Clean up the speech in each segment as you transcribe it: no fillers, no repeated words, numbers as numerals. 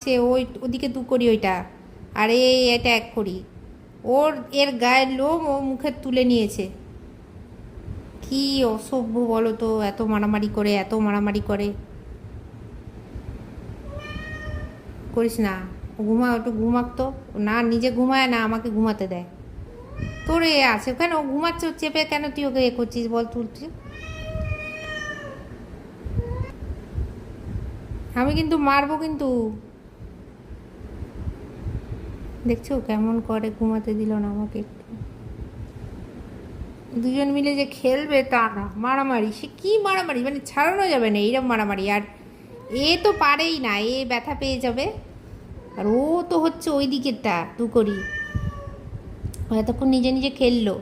সে ওই ওদিকে দু করি ওইটা, আর এটা এক করি। এর গায়ের লোম ও মুখে তুলে নিয়েছে। কি অসভ্য বলো তো, এত মারামারি করে, এত মারামারি করে। করিস না, ঘুমা, একটু ঘুমাক তো। না নিজে ঘুমায় না আমাকে ঘুমাতে দেয়। তোর আছে কেন, ও ঘুমাচ্ছে, ও চেপে কেন তুই ওকে করছিস বল, তুলছিস। আমি কিন্তু মারবো কিন্তু। দেখছো কেমন করে, ঘুমাতে দিল না আমাকে একটু। দুজন মিলে যে খেলবে তা না, মারামারি, সে কি মারামারি, মানে ছাড়ানো যাবে না এইরকম মারামারি। আর তো পারেই না, ব্যথা পেয়ে যাবে। আর ও তো হচ্ছে ওই দিকেরটা তু করি, ও এতক্ষণ নিজে নিজে খেললো।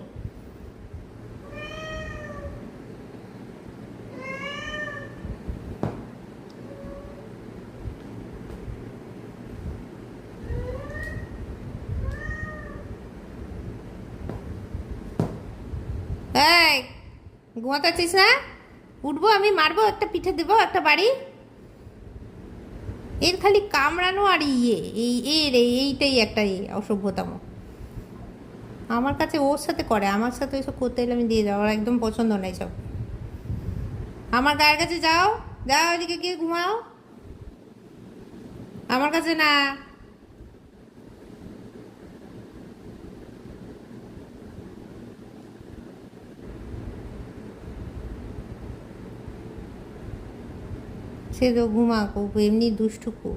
এই ঘুমাতে আছিস না? উঠবো আমি, মারবো, একটা পিঠে দেবো, একটা বাড়ি। এর খালি কামড়ানো আর এইটাই একটা অসভ্যতাম। আমার কাছে ওর সাথে করে, আমার সাথে ওইসব করতে এলে আমি দিয়ে যাবো, আমার একদম পছন্দ নেই সব। আমার গায়ের কাছে যাও, যাও ওইদিকে গিয়ে ঘুমাও, আমার কাছে না। সে তো ঘুমাক, ও এমনি দুষ্টু খুব।